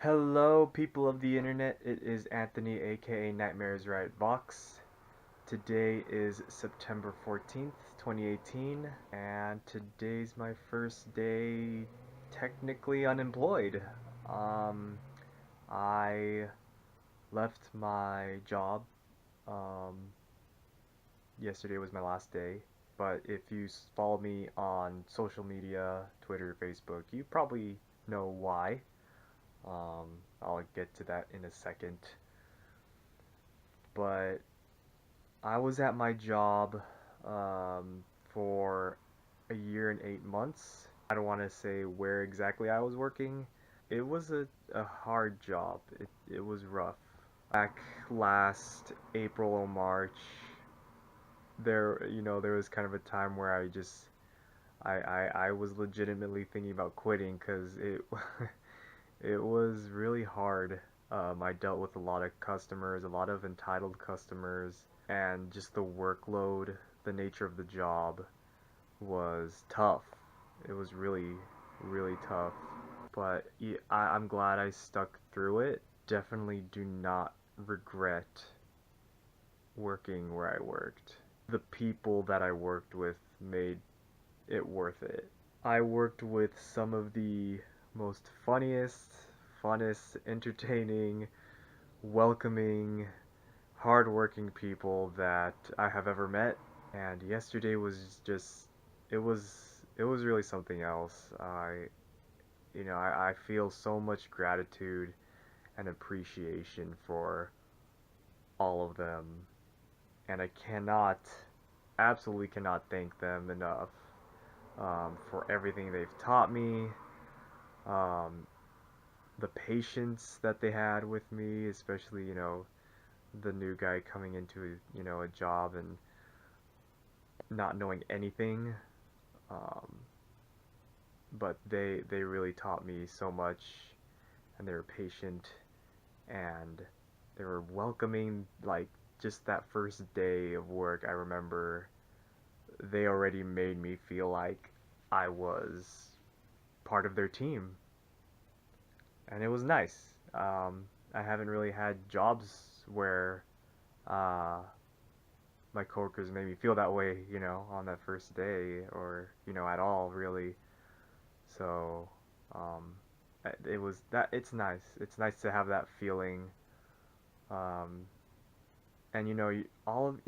Hello, people of the internet. It is Anthony, aka Nightmares Right Box. Today is September 14th, 2018, and today's my first day technically unemployed. Um, I left my job. Um, Yesterday was my last day, but if you follow me on social media, Twitter, Facebook, you probably know why. I'll get to that in a second. But I was at my job for a year and 8 months. I don't want to say where exactly I was working. It was a hard job. It was rough. Back last April or March, there was kind of a time where I was legitimately thinking about quitting because it was really hard. I dealt with a lot of customers, a lot of entitled customers, and just the workload, the nature of the job was tough. It was really, really tough. But I'm glad I stuck through it. Definitely do not regret working where I worked. The people that I worked with made it worth it. I worked with some of the most funniest, funnest, entertaining, welcoming, hardworking people that I have ever met. And yesterday was just, it was really something else. I feel so much gratitude and appreciation for all of them. And I absolutely cannot thank them enough for everything they've taught me, um, the patience that they had with me, especially, the new guy coming into, a job and not knowing anything. Um, but they really taught me so much, and they were patient, and they were welcoming. Like, just that first day of work, I remember they already made me feel like I was part of their team, and it was nice. I haven't really had jobs where uh, my coworkers made me feel that way, on that first day, or at all really. So um, it was that. It's nice. It's nice to have that feeling. Um, and all of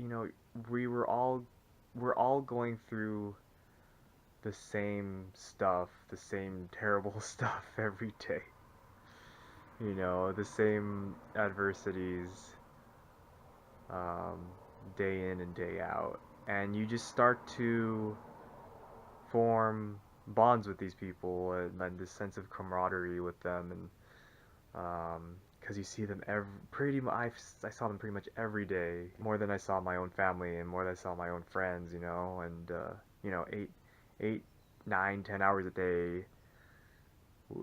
we we're all going through the same stuff, the same terrible stuff every day. The same adversities, um, day in and day out. And you just start to form bonds with these people and this sense of camaraderie with them. And because you see them I saw them pretty much every day, more than I saw my own family and more than I saw my own friends, and 8, 9, 10 hours a day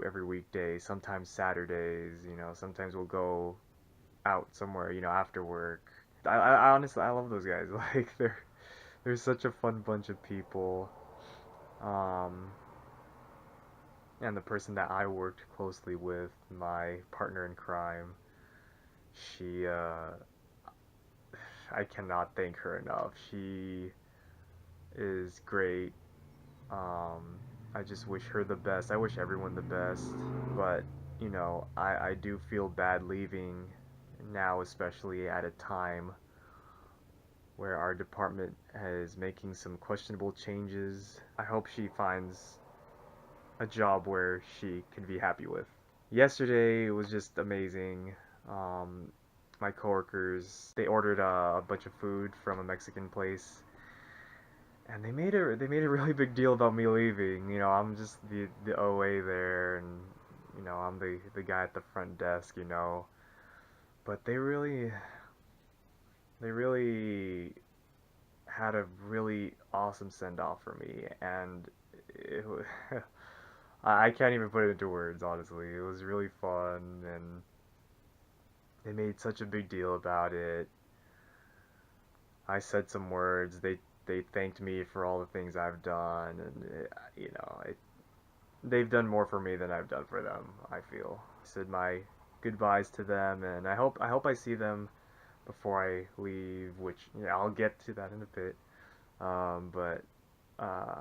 every weekday, sometimes Saturdays, sometimes we'll go out somewhere, after work. I honestly, I love those guys. Like, they're such a fun bunch of people. Um, and the person that I worked closely with, my partner in crime, she, I cannot thank her enough. She is great. I just wish her the best. I wish everyone the best. But, I do feel bad leaving now, especially at a time where our department is making some questionable changes. I hope she finds a job where she can be happy with. Yesterday was just amazing. Um, my coworkers, they ordered a bunch of food from a Mexican place, and they made a really big deal about me leaving. I'm just the OA there, and I'm the guy at the front desk. But they really had a really awesome send off for me, and it, I can't even put it into words. Honestly, it was really fun, and they made such a big deal about it. I said some words. They thanked me for all the things I've done, and they've done more for me than I've done for them, I feel. said my goodbyes to them, and I hope I see them before I leave, which yeah, I'll get to that in a bit. But uh,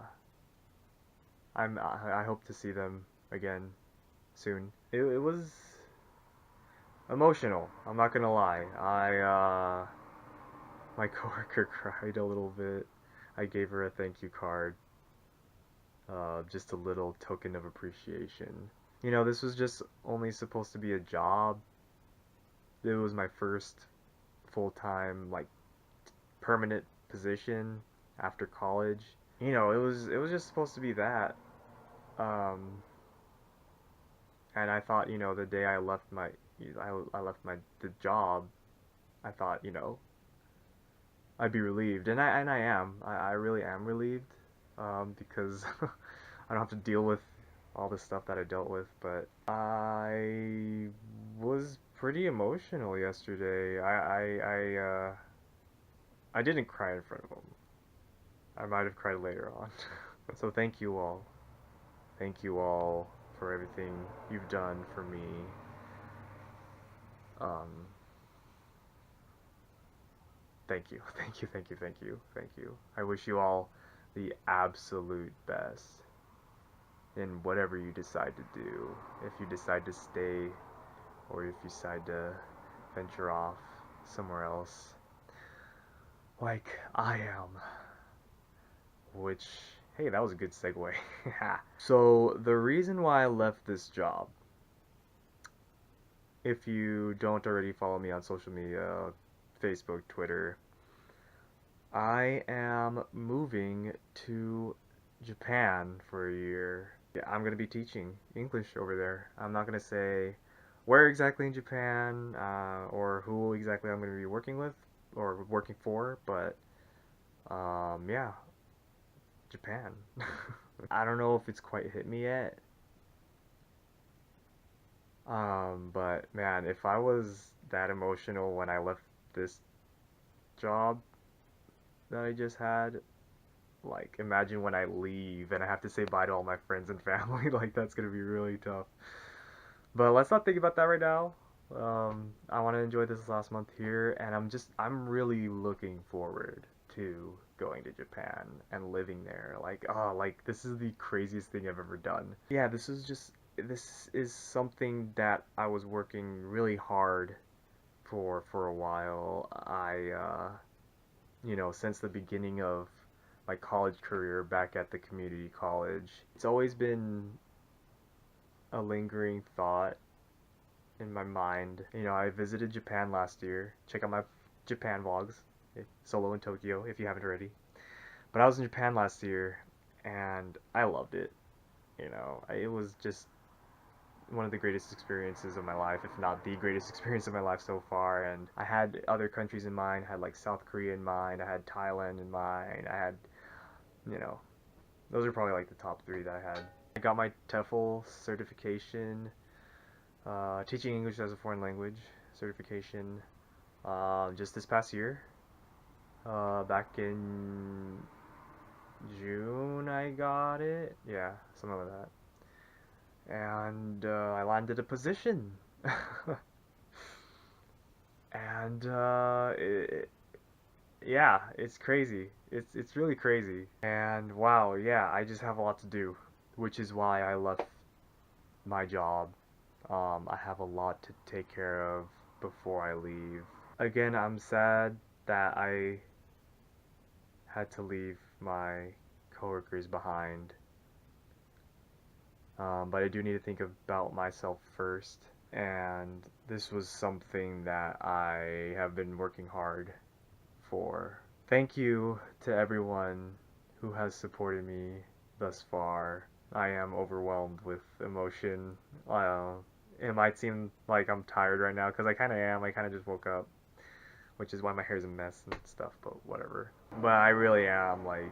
I hope to see them again soon. It was emotional. I'm not gonna lie. My coworker cried a little bit. I gave her a thank you card, just a little token of appreciation. You know, this was just only supposed to be a job. It was my first full-time, like, permanent position after college. You know, it was just supposed to be that. Um, and I thought, you know, the day I left my the job, I thought, you know, I'd be relieved, and I am. I really am relieved, because I don't have to deal with all the stuff that I dealt with. But I was pretty emotional yesterday. I didn't cry in front of them. I might have cried later on. So thank you all. Thank you all for everything you've done for me. Um, Thank you, thank you, thank you, thank you, thank you. I wish you all the absolute best in whatever you decide to do. If you decide to stay, or if you decide to venture off somewhere else, like I am. Which, hey, that was a good segue. So, the reason why I left this job, if you don't already follow me on social media, Facebook, Twitter, I am moving to Japan for a year. Yeah, I'm gonna be teaching English over there. I'm not gonna say where exactly in Japan, or who exactly I'm gonna be working with or working for, but yeah, Japan. I don't know if it's quite hit me yet. But man, if I was that emotional when I left this job that I just had, like, imagine when I leave and I have to say bye to all my friends and family. Like, that's gonna be really tough. But let's not think about that right now. I want to enjoy this last month here, and I'm really looking forward to going to Japan and living there. Like, oh, like, this is the craziest thing I've ever done. Yeah, this is something that I was working really hard for a while. You know, since the beginning of my college career back at the community college. It's always been a lingering thought in my mind. You know, I visited Japan last year. Check out my Japan vlogs, solo in Tokyo, if you haven't already. But I was in Japan last year, and I loved it. You know, it was just one of the greatest experiences of my life, if not the greatest experience of my life so far. And I had other countries in mind. I had like South Korea in mind. I had Thailand in mind. I had, you know, those are probably like the top three that I had. I got my TEFL certification, teaching English as a foreign language certification, just this past year. Back in June, I got it. Yeah, something like that. And I landed a position. And yeah, it's crazy. It's really crazy. And wow, yeah, I just have a lot to do, which is why I left my job. I have a lot to take care of before I leave. Again, I'm sad that I had to leave my coworkers behind. But I do need to think about myself first. And this was something that I have been working hard for. Thank you to everyone who has supported me thus far. I am overwhelmed with emotion. It might seem like I'm tired right now because I kind of am. I kind of just woke up, which is why my hair's a mess and stuff, but whatever. But I really am, like,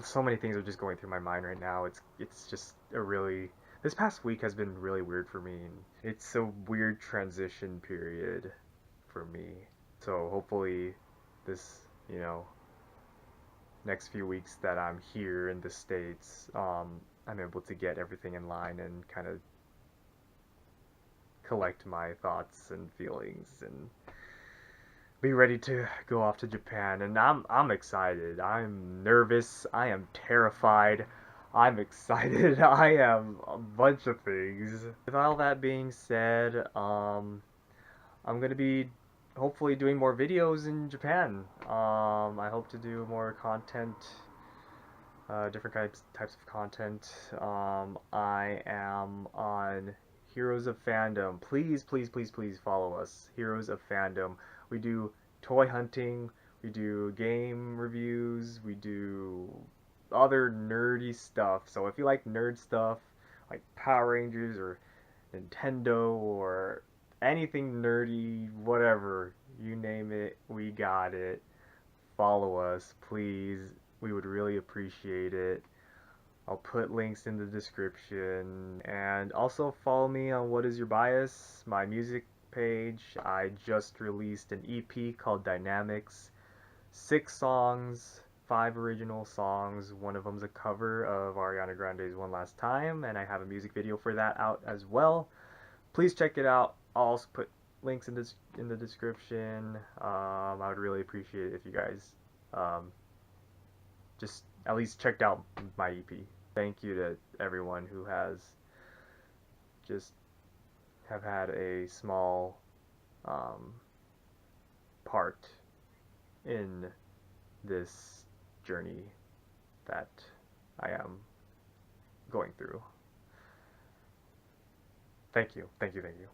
so many things are just going through my mind right now. It's just a really this past week has been really weird for me. It's a weird transition period for me. So hopefully this, you know, next few weeks that I'm here in the States, I'm able to get everything in line and kind of collect my thoughts and feelings and be ready to go off to Japan. And I'm excited. I'm nervous. I am terrified. I'm excited. I am a bunch of things. With all that being said, I'm gonna be hopefully doing more videos in Japan. I hope to do more content, different types of content. I am on Heroes of Fandom. Please, please, please, please follow us. Heroes of Fandom. We do toy hunting. We do game reviews. We do other nerdy stuff. So if you like nerd stuff, like Power Rangers or Nintendo or anything nerdy, whatever, you name it, we got it. Follow us, please. We would really appreciate it. I'll put links in the description. And also follow me on What Is Your Bias, my music page. I just released an EP called Dynamics. 6 songs, 5 original songs. One of them's a cover of Ariana Grande's One Last Time, and I have a music video for that out as well. Please check it out. I'll also put links in the description. I would really appreciate it if you guys just at least checked out my EP. Thank you to everyone who has just have had a small part in this journey that I am going through. Thank you, thank you, thank you.